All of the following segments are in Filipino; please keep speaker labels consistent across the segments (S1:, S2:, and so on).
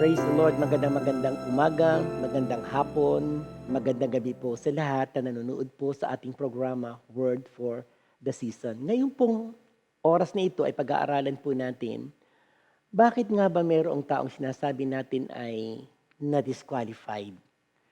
S1: Praise the Lord, magandang umaga, magandang hapon, magandang gabi po sa lahat na nanonood po sa ating programa, Word for the Season. Ngayon pong oras na ito ay pag-aaralan po natin, bakit nga ba mayroong taong sinasabi natin ay na-disqualified?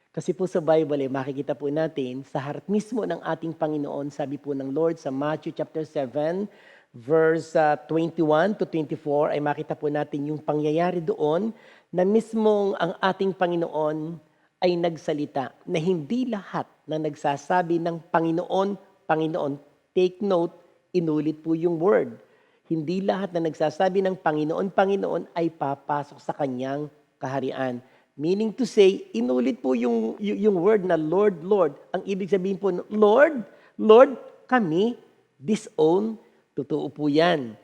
S1: Kasi po sa Bible ay makikita po natin sa harap mismo ng ating Panginoon, sabi po ng Lord sa Matthew chapter 7, verse 21 to 24, ay makita po natin yung pangyayari doon na mismong ang ating Panginoon ay nagsalita na hindi lahat na nagsasabi ng Panginoon, Panginoon, take note, inulit po yung word. Hindi lahat na nagsasabi ng Panginoon, Panginoon ay papasok sa kanyang kaharian. Meaning to say, inulit po yung word na Lord, Lord. Ang ibig sabihin po, Lord, Lord, kami, disown. Totoo po yan.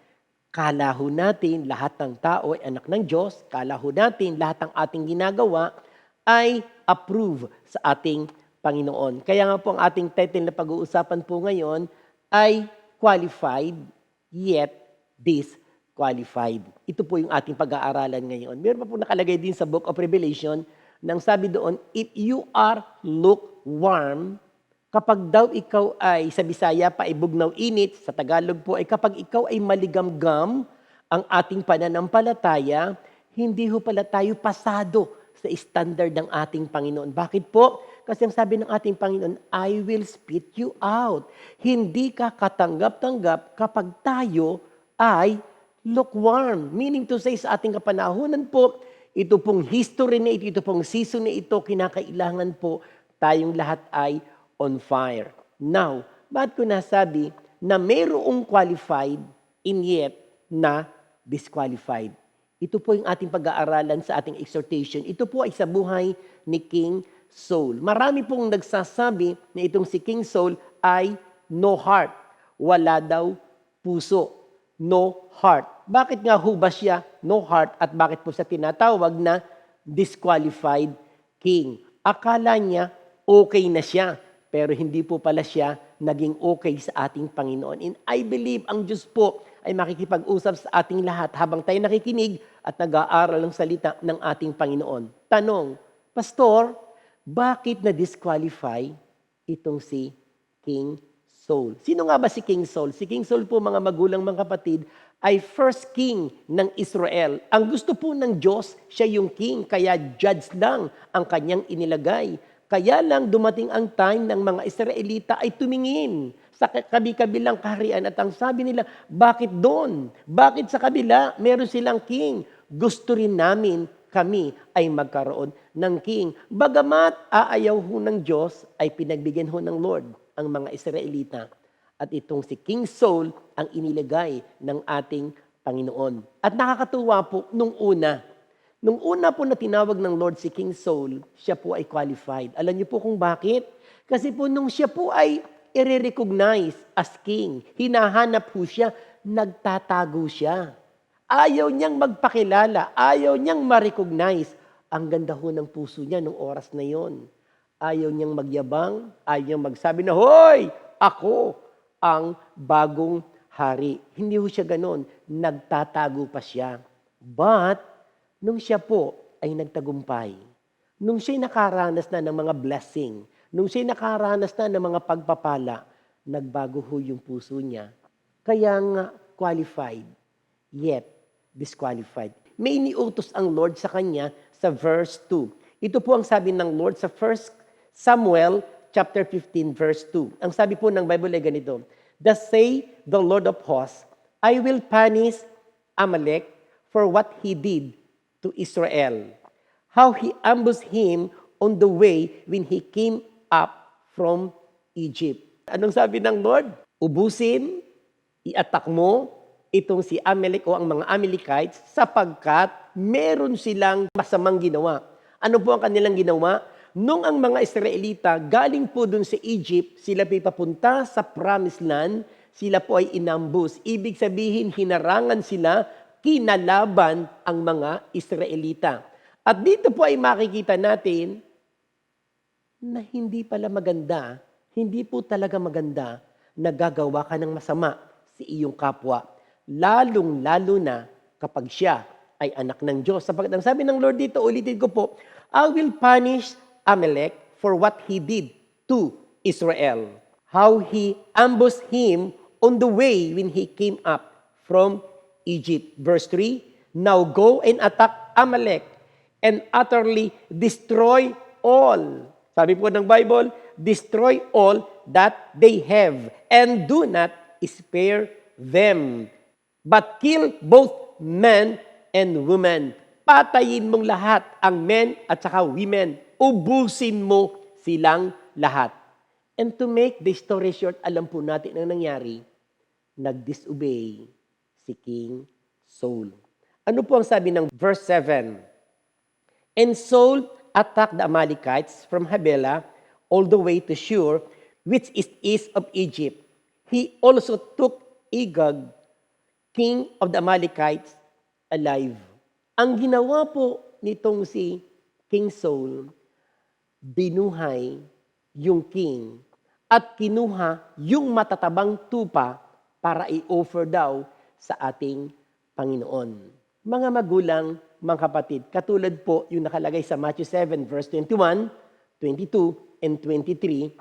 S1: Kala ho natin, lahat ng tao ay anak ng Diyos. Kala ho natin, lahat ng ating ginagawa ay approve sa ating Panginoon. Kaya nga po ang ating title na pag-uusapan po ngayon ay qualified yet disqualified. Ito po yung ating pag-aaralan ngayon. Meron pa po nakalagay din sa Book of Revelation nang sabi doon, if you are lukewarm, kapag daw ikaw ay, sa Bisaya pa ay bugnaw init, sa Tagalog po ay kapag ikaw ay maligamgam ang ating pananampalataya, hindi ho pala tayo pasado sa standard ng ating Panginoon. Bakit po? Kasi ang sabi ng ating Panginoon, I will spit you out. Hindi ka katanggap-tanggap kapag tayo ay lukewarm. Meaning to say sa ating kapanahunan po, ito pong history na ito pong season na ito, kinakailangan po tayong lahat ay on fire. Now, bakit ko nasabi na mayroong qualified in yet na disqualified? Ito po yung ating pag-aaralan sa ating exhortation. Ito po ay sa buhay ni King Saul. Marami pong nagsasabi na itong si King Saul ay no heart. Wala daw puso. No heart. Bakit nga ho ba siya no heart at bakit po siya tinatawag na disqualified king? Akala niya okay na siya, pero hindi po pala siya naging okay sa ating Panginoon. And I believe ang Diyos po ay makikipag-usap sa ating lahat habang tayo nakikinig at nag-aaral ng salita ng ating Panginoon. Tanong, Pastor, bakit na-disqualify itong si King Saul? Sino nga ba si King Saul? Si King Saul po, mga magulang, mga kapatid, ay first king ng Israel. Ang gusto po ng Diyos, siya yung king, kaya judge lang ang kanyang inilagay. Kaya lang dumating ang time ng mga Israelita ay tumingin sa kabi-kabilang kaharian at ang sabi nila, bakit doon? Bakit sa kabila meron silang king? Gusto rin namin kami ay magkaroon ng king. Bagamat aayaw ho ng Diyos, ay pinagbigyan ho ng Lord ang mga Israelita. At itong si King Saul ang inilagay ng ating Panginoon. At nakakatuwa po, nung una po na tinawag ng Lord si King Saul, siya po ay qualified. Alam niyo po kung bakit? Kasi po nung siya po ay i-recognize as king, hinahanap po siya, nagtatago siya. Ayaw niyang magpakilala, ayaw niyang ma-recognize. Ang ganda ho ng puso niya nung oras na yon. Ayaw niyang magyabang, ayaw niyang magsabi na, hoy, ako ang bagong hari. Hindi ho siya ganon, nagtatago pa siya. But, nung siya po ay nagtagumpay, nung siya'y nakaranas na ng mga blessing, nung siya'y nakaranas na ng mga pagpapala, nagbago ho yung puso niya. Kaya nga qualified, yet disqualified. May iniutos ang Lord sa kanya sa verse 2. Ito po ang sabi ng Lord sa 1 Samuel chapter 15 verse 2. Ang sabi po ng Bible ay ganito, thus say the Lord of hosts, I will punish Amalek for what he did to Israel, how he ambushed him on the way when he came up from Egypt. Anong sabi ng Lord? Ubusin, i-attack mo itong si Amalek o ang mga Amalekites sapagkat meron silang masamang ginawa. Ano po ang kanilang ginawa? Nung ang mga Israelita galing po dun sa Egypt, sila po papunta sa Promised Land, sila po ay inambus. Ibig sabihin, hinarangan sila, kinalaban ang mga Israelita. At dito po ay makikita natin na hindi pala maganda, hindi po talaga maganda na gagawa ka ng masama sa iyong kapwa. Lalong-lalo na kapag siya ay anak ng Diyos. Sapagkat ang sabi ng Lord dito, ulitin ko po, I will punish Amalek for what he did to Israel. How he ambushed him on the way when he came up from Egypt. Verse 3, now go and attack Amalek and utterly destroy all. Sabi po ng Bible, destroy all that they have and do not spare them. But kill both men and women. Patayin mong lahat ang men at saka women. Ubusin mo silang lahat. And to make the story short, alam po natin ang nangyari. Nag-disobey si King Saul. Ano po ang sabi ng verse 7? And Saul attacked the Amalekites from Habelah all the way to Shur, which is east of Egypt. He also took Agag, king of the Amalekites, alive. Ang ginawa po nitong si King Saul, binuhay yung king at kinuha yung matatabang tupa para i-offer daw sa ating Panginoon. Mga magulang, mga kapatid, katulad po yung nakalagay sa Matthew 7 verse 21, 22, and 23,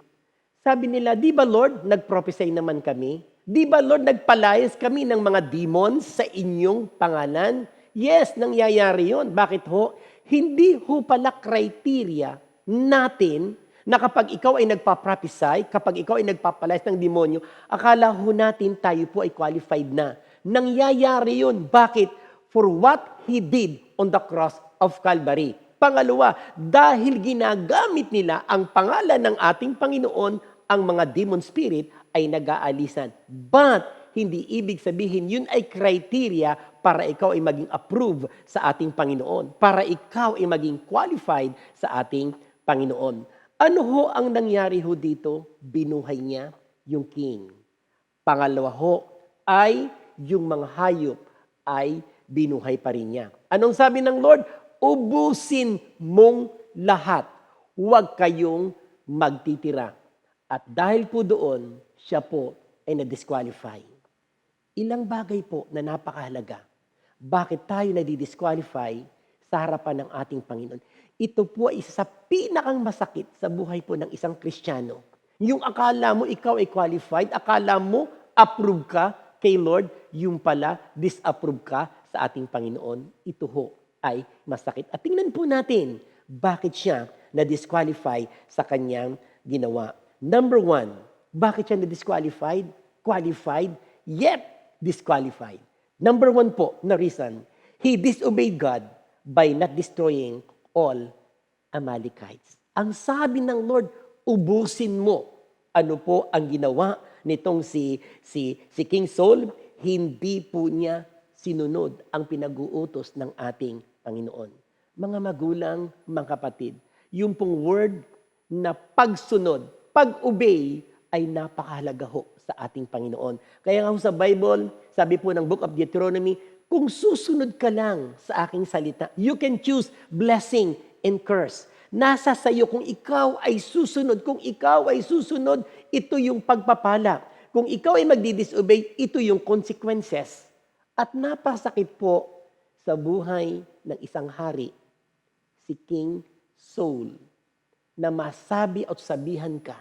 S1: sabi nila, di ba Lord, nag-prophesy naman kami? Di ba Lord, nagpalayas kami ng mga demons sa inyong pangalan? Yes, nangyayari yun. Bakit ho? Hindi ho pala criteria natin na kapag ikaw ay nagpa-prophesy, kapag ikaw ay nagpapalayas ng demonyo, akala ho natin tayo po ay qualified na. Nangyayari yun. Bakit? For what He did on the cross of Calvary. Pangalawa, dahil ginagamit nila ang pangalan ng ating Panginoon, ang mga demon spirit ay nag-aalisan. But, hindi ibig sabihin yun ay criteria para ikaw ay maging approve sa ating Panginoon. Para ikaw ay maging qualified sa ating Panginoon. Ano ho ang nangyari ho dito? Binuhay niya yung king. Pangalawa ho ay yung mga hayop ay binuhay pa rin niya. Anong sabi ng Lord? Ubusin mong lahat. Huwag kayong magtitira. At dahil po doon, siya po ay na-disqualify. Ilang bagay po na napakahalaga. Bakit tayo na-disqualify sa harapan ng ating Panginoon? Ito po ay isa sa pinakang masakit sa buhay po ng isang Kristiyano. Yung akala mo ikaw ay qualified, akala mo approve ka kay Lord, yung pala disapprove ka sa ating Panginoon. Ito ho ay masakit. At tingnan po natin, bakit siya na-disqualify sa kanyang ginawa. Number 1, bakit siya na-disqualified? Qualified, yet disqualified. Number 1 po na reason, he disobeyed God by not destroying all Amalekites. Ang sabi ng Lord, ubusin mo. Ano po ang ginawa nitong si King Saul? Hindi po niya sinunod ang pinag-uutos ng ating Panginoon. Mga magulang, mga kapatid, yung pong word na pagsunod, pag-obey ay napakahalaga ho sa ating Panginoon. Kaya nga ho sa Bible, sabi po ng Book of Deuteronomy, kung susunod ka lang sa aking salita, you can choose blessing and curse. Nasa sayo kung ikaw ay susunod. Kung ikaw ay susunod, ito yung pagpapala. Kung ikaw ay magdi-disobey, ito yung consequences. At napasakit po sa buhay ng isang hari, si King Saul, na masabi at sabihan ka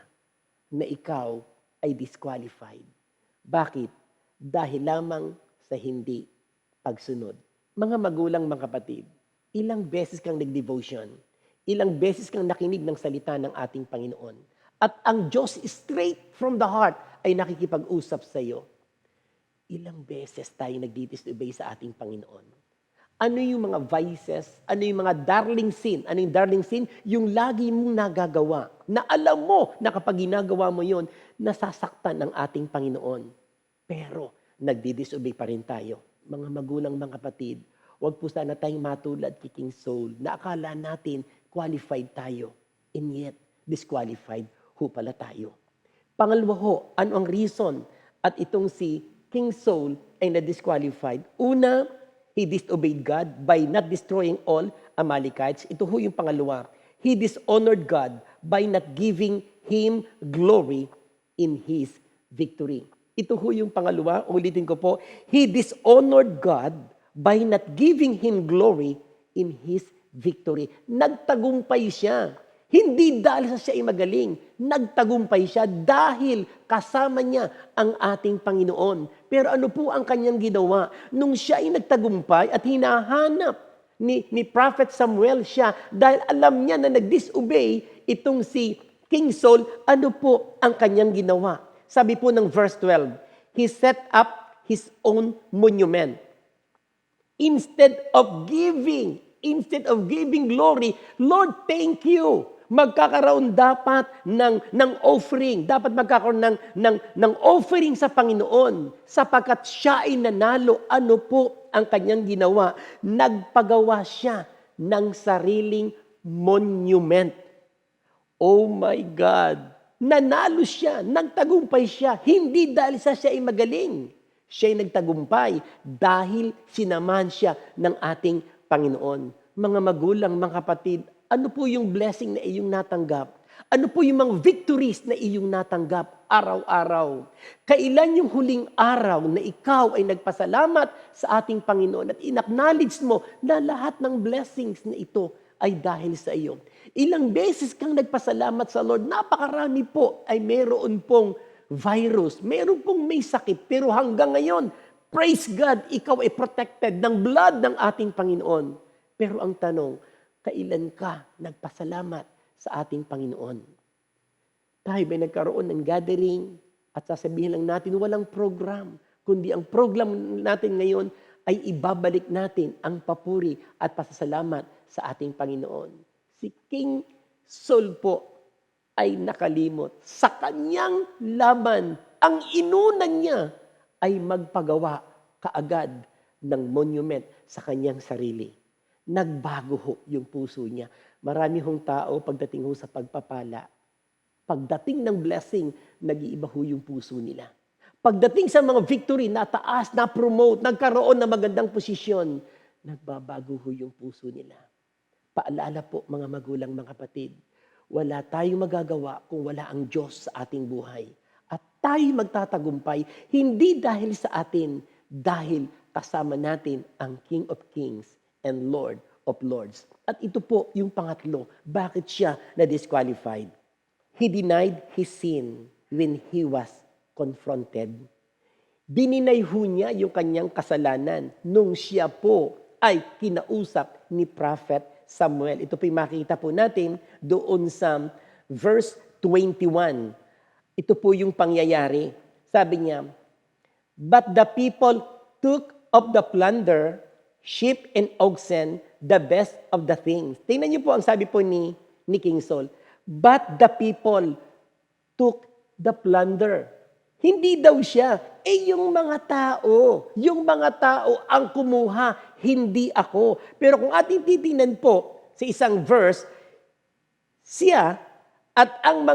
S1: na ikaw ay disqualified. Bakit? Dahil lamang sa hindi pagsunod. Mga magulang, mga kapatid, ilang beses kang nag-devotion, ilang beses kang nakinig ng salita ng ating Panginoon, at ang Diyos straight from the heart ay nakikipag-usap sa iyo. Ilang beses tayo nag-disobey sa ating Panginoon. Ano yung mga vices? Ano yung mga darling sin? Ano yung darling sin? Yung lagi mong nagagawa. Na alam mo na kapag ginagawa mo yon, nasasaktan ng ating Panginoon. Pero nagdi-disobey pa rin tayo. Mga magulang, mga kapatid, huwag po sana tayong matulad kay King Saul na akala natin qualified tayo. And yet, disqualified ho pala tayo. Pangalawa ho, ano ang reason? At itong si King Saul ay na-disqualified. Una, he disobeyed God by not destroying all Amalekites. Ito ho yung pangalawa. He dishonored God by not giving Him glory in His victory. Ito ho yung pangalawa. Ulitin ko po. He dishonored God by not giving him glory in his victory. Nagtagumpay siya. Hindi dahil sa siya ay magaling. Nagtagumpay siya dahil kasama niya ang ating Panginoon. Pero ano po ang kanyang ginawa? Nung siya ay nagtagumpay at hinahanap ni Prophet Samuel siya dahil alam niya na nag-disobey itong si King Saul, ano po ang kanyang ginawa? Sabi po ng verse 12, he set up his own monument. Instead of giving glory, Lord, thank you. Magkakaroon dapat ng offering. Dapat magkakaroon ng offering sa Panginoon. Sapagkat siya ay nanalo, ano po ang kanyang ginawa? Nagpagawa siya ng sariling monument. Oh my God! Nanalo siya, nagtagumpay siya, hindi dahil sa siya ay magaling. Siya ay nagtagumpay dahil sinamahan siya ng ating Panginoon. Mga magulang, mga kapatid, ano po yung blessing na iyong natanggap? Ano po yung mga victories na iyong natanggap araw-araw? Kailan yung huling araw na ikaw ay nagpasalamat sa ating Panginoon at inacknowledge mo na lahat ng blessings na ito ay dahil sa iyo? Ilang beses kang nagpasalamat sa Lord, napakarami po ay meron pong virus, meron pong may sakit, pero hanggang ngayon, praise God, ikaw ay protected ng blood ng ating Panginoon. Pero ang tanong, kailan ka nagpasalamat sa ating Panginoon? Tayo ba nagkaroon ng gathering at sasabihin lang natin walang program, kundi ang program natin ngayon ay ibabalik natin ang papuri at pasasalamat sa ating Panginoon. Si King Saul po ay nakalimot. Sa kanyang laban, ang inuna niya ay magpagawa kaagad ng monument sa kanyang sarili. Nagbago ho yung puso niya. Marami hong tao pagdating ho sa pagpapala, pagdating ng blessing, nag-iiba ho yung puso nila. Pagdating sa mga victory, nataas, na-promote, nagkaroon ng magandang posisyon, nagbabago ho yung puso nila. Paalala po mga magulang, mga kapatid, wala tayong magagawa kung wala ang Diyos sa ating buhay. At tayo magtatagumpay, hindi dahil sa atin, dahil kasama natin ang King of Kings and Lord of Lords. At ito po yung pangatlo, bakit siya na-disqualified? He denied his sin when he was confronted. Dininay ho niya yung kanyang kasalanan nung siya po ay kinausap ni Prophet Samuel. Ito po yung makikita po natin doon sa verse 21. Ito po yung pangyayari. Sabi niya, but the people took of the plunder, sheep and oxen, the best of the things. Tingnan niyo po ang sabi po ni King Saul. But the people took the plunder. Hindi daw siya. Yung mga tao ang kumuha, hindi ako. Pero kung ating titingnan po sa isang verse, siya at ang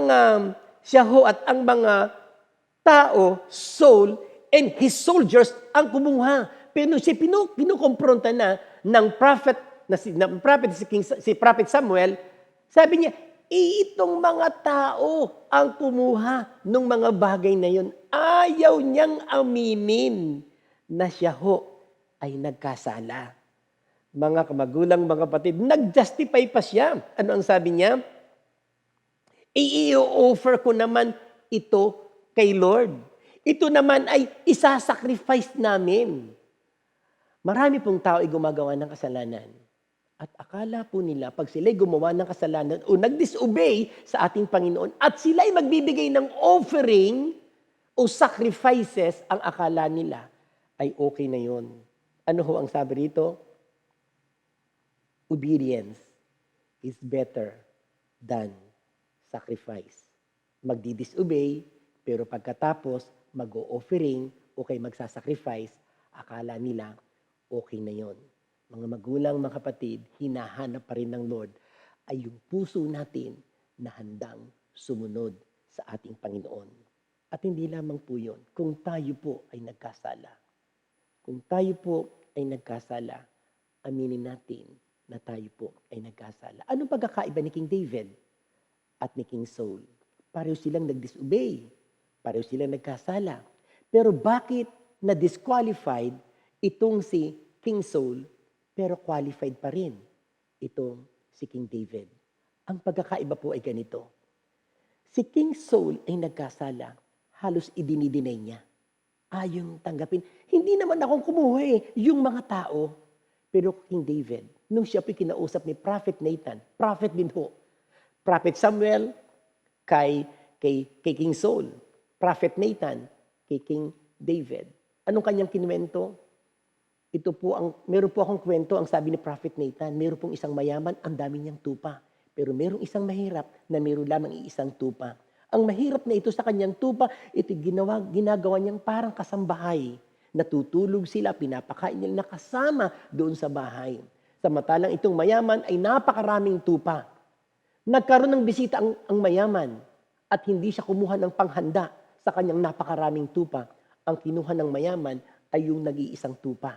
S1: mga tao, Saul, and his soldiers ang kumuha. Pero nung siya pinukompronta na ng prophet, si Prophet Samuel, sabi niya, itong mga tao ang kumuha ng mga bagay na yun. Ayaw niyang aminin na siya ho ay nagkasala. Mga kamagulang, mga kapatid, nag-justify pa siya. Ano ang sabi niya? I-offer ko naman ito kay Lord. Ito naman ay isasacrifice namin. Marami pong tao ay gumagawa ng kasalanan. At akala po nila, pag sila'y gumawa ng kasalanan o nag-disobey sa ating Panginoon at sila'y magbibigay ng offering o sacrifices, ang akala nila ay okay na yon. Ano ho ang sabi rito? Obedience is better than sacrifice. Magdi-disobey, pero pagkatapos mag-o-offering o kay magsasacrifice, akala nila okay na yon. Mga magulang, mga kapatid, hinahanap pa rin ng Lord ay yung puso natin na handang sumunod sa ating Panginoon. At hindi lamang po yun, kung tayo po ay nagkasala. Kung tayo po ay nagkasala, aminin natin na tayo po ay nagkasala. Anong pagkakaiba ni King David at ni King Saul? Pareho silang nag-disobey. Pareho silang nagkasala. Pero bakit na-disqualified itong si King Saul, pero qualified pa rin itong si King David. Ang pagkakaiba po ay ganito. Si King Saul ay nagkasala, halos idinidinay niya. Yung tanggapin. Hindi naman akong kumuha yung mga tao. Pero King David, nung siya po kinausap ni Prophet Nathan, prophet din po. Prophet Samuel kay King Saul. Prophet Nathan kay King David. Anong kanyang kinuwento? Meron po akong kwento, ang sabi ni Prophet Nathan, meron pong isang mayaman, ang dami niyang tupa. Pero merong isang mahirap na meron lamang iisang tupa. Ang mahirap na ito sa kanyang tupa, ito ginagawa niyang parang kasambahay. Natutulog sila, pinapakain nila, nakasama doon sa bahay. Samantalang itong mayaman ay napakaraming tupa. Nagkaroon ng bisita ang mayaman at hindi siya kumuha ng panghanda sa kanyang napakaraming tupa. Ang kinuha ng mayaman ay yung nag-iisang tupa.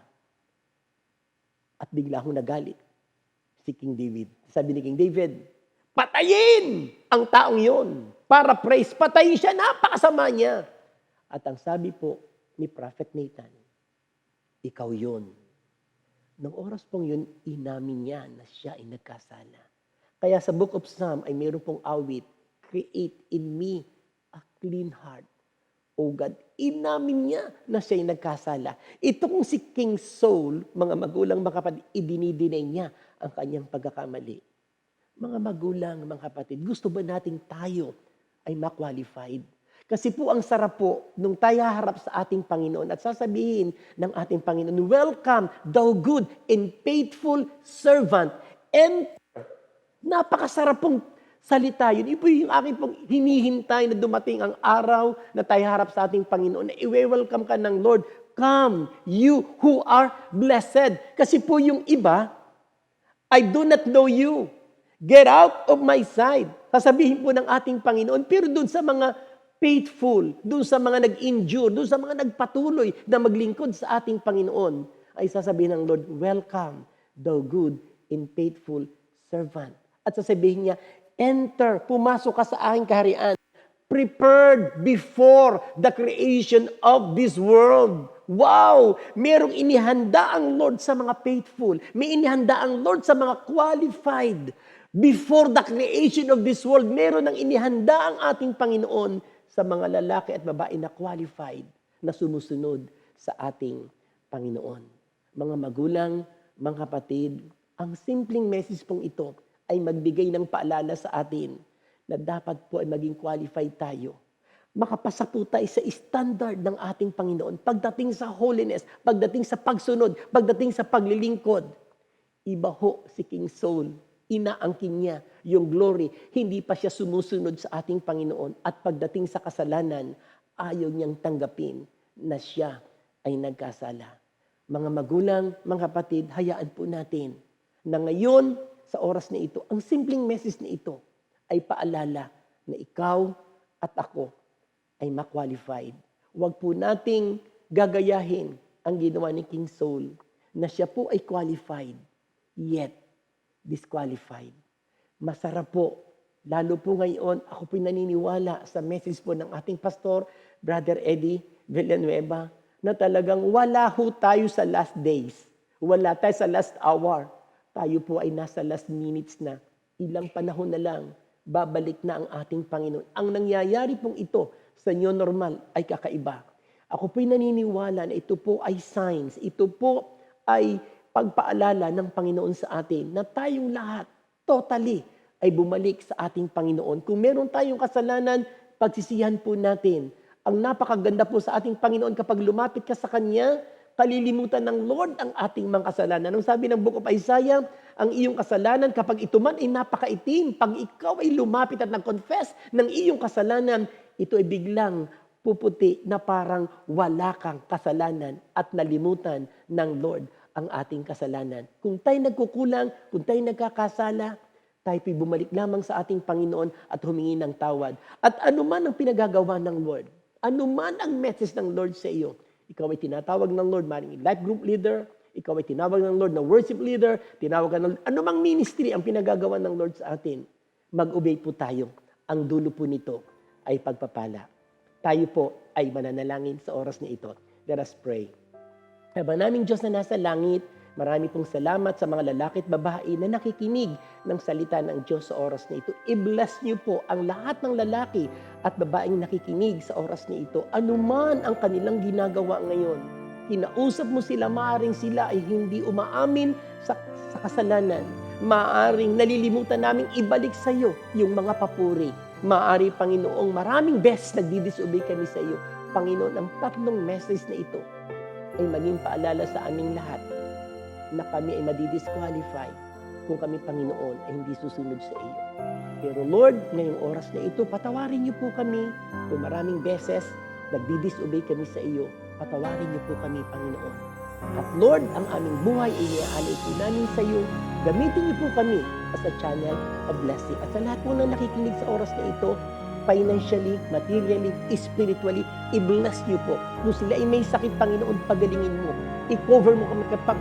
S1: At bigla akong nagalit si King David. Sabi ni King David, patayin ang taong yon para praise. Patayin siya, napakasama niya. At ang sabi po ni Prophet Nathan, ikaw yon. Nung oras pong yun, inamin niya na siya ay nagkasala. Kaya sa Book of Psalm ay mayroon pong awit, create in me a clean heart. O God, inamin niya na siya ay nagkasala. Itong si King Saul, mga magulang, mga kapatid, idinidinay niya ang kanyang pagkakamali. Mga magulang, mga kapatid, gusto ba nating tayo ay ma-qualified? Kasi po ang sarap po nung tayo harap sa ating Panginoon at sasabihin ng ating Panginoon, welcome, thou good and faithful servant. And napakasarap pong salita yun. Ipo yung aking pong hinihintay na dumating ang araw na tayo harap sa ating Panginoon na i-welcome ka ng Lord. Come, you who are blessed. Kasi po yung iba, I do not know you. Get out of my sight. Sasabihin po ng ating Panginoon. Pero doon sa mga faithful, doon sa mga nag-endure, doon sa mga nagpatuloy na maglingkod sa ating Panginoon, ay sasabihin ng Lord, welcome, thou good and faithful servant. At sasabihin niya, enter, pumasok ka sa aking kaharian, prepared before the creation of this world. Wow! Merong inihanda ang Lord sa mga faithful. May inihanda ang Lord sa mga qualified. Before the creation of this world, meron ang inihanda ang ating Panginoon sa mga lalaki at babae na qualified, na sumusunod sa ating Panginoon. Mga magulang, mga kapatid, ang simpleng message pong ito ay magbigay ng paalala sa atin na dapat po ay maging qualified tayo. Makapasa po tayo sa standard ng ating Panginoon pagdating sa holiness, pagdating sa pagsunod, pagdating sa paglilingkod. Iba ho si King Saul. Inaangkin niya yung glory. Hindi pa siya sumusunod sa ating Panginoon. At pagdating sa kasalanan, ayaw niyang tanggapin na siya ay nagkasala. Mga magulang, mga kapatid, hayaan po natin na ngayon, sa oras na ito, ang simpleng message na ito ay paalala na ikaw at ako ay ma-qualified. Huwag po nating gagayahin ang ginawa ni King Saul na siya po ay qualified, yet disqualified. Masarap po, lalo po ngayon, ako po naniniwala sa message po ng ating pastor, Brother Eddie Villanueva, na talagang wala ho tayo sa last days. Wala tayo sa last hour. Tayo po ay nasa last minutes na. Ilang panahon na lang, babalik na ang ating Panginoon. Ang nangyayari pong ito sa new normal ay kakaiba. Ako po'y naniniwala na ito po ay signs. Ito po ay pagpaalala ng Panginoon sa atin na tayong lahat, totally, ay bumalik sa ating Panginoon. Kung meron tayong kasalanan, pagsisihan po natin. Ang napakaganda po sa ating Panginoon kapag lumapit ka sa Kanya, kalilimutan ng Lord ang ating mga kasalanan. Ang sabi ng Book of Isaiah, ang iyong kasalanan kapag ito man ay napakaitim, pag ikaw ay lumapit at nag-confess ng iyong kasalanan, ito ay biglang puputi na parang wala kang kasalanan at nalimutan ng Lord ang ating kasalanan. Kung tayo nagkukulang, kung tayo nagkakasala, tayo po'y bumalik lamang sa ating Panginoon at humingi ng tawad. At anuman ang pinagagawa ng Lord, anuman ang message ng Lord sa iyo, ikaw ay tinatawag ng Lord, maring life group leader, ikaw ay tinawag ng Lord na worship leader, tinawag ng Lord, anumang ministry ang pinagagawa ng Lord sa atin, mag-obey po tayo. Ang dulo po nito ay pagpapala. Tayo po ay mananalangin sa oras na ito. Let us pray. Aba naming Diyos na nasa langit, Marami pong salamat sa mga lalaki at babae na nakikinig ng salita ng Diyos sa oras na ito. I-bless niyo po ang lahat ng lalaki at babaeng nakikinig sa oras na ito. Anuman ang kanilang ginagawa ngayon, kinausap mo sila, maaring sila ay hindi umaamin sa kasalanan. Maaring nalilimutan namin ibalik sa iyo yung mga papuri. Maari, Panginoong, maraming beses nagdi-disobey kami sa iyo. Panginoon, ang tatlong message na ito ay maging paalala sa aming lahat na kami ay madidisqualify kung kami, Panginoon, ay hindi susunod sa iyo. Pero Lord, ngayong oras na ito, patawarin niyo po kami kung maraming beses nagdi-disobey kami sa iyo. Patawarin niyo po kami, Panginoon. At Lord, ang aming buhay ay iaalay po namin sa iyo. Gamitin niyo po kami as a channel of blessing. At sa lahat po na nakikinig sa oras na ito, financially, materially, spiritually, i-bless niyo po. Kung sila ay may sakit, Panginoon, pagalingin mo. I-cover mo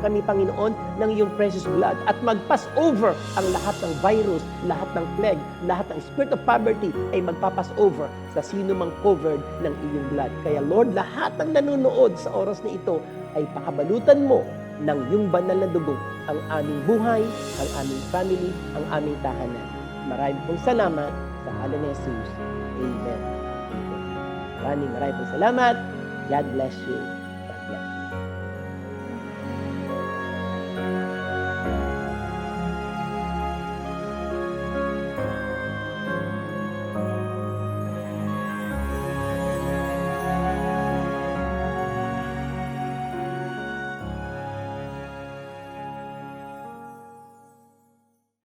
S1: kami, Panginoon, ng iyong precious blood at mag-pass over ang lahat ng virus, lahat ng plague, lahat ng spirit of poverty ay magpapass over sa sino mang covered ng iyong blood. Kaya Lord, lahat ng nanonood sa oras na ito ay pakabalutan mo ng iyong banal na dugo ang aming buhay, ang aming family, ang aming tahanan. Maraming pong salamat sa ngalan ni Jesus. Amen. Maraming pong salamat. God bless you.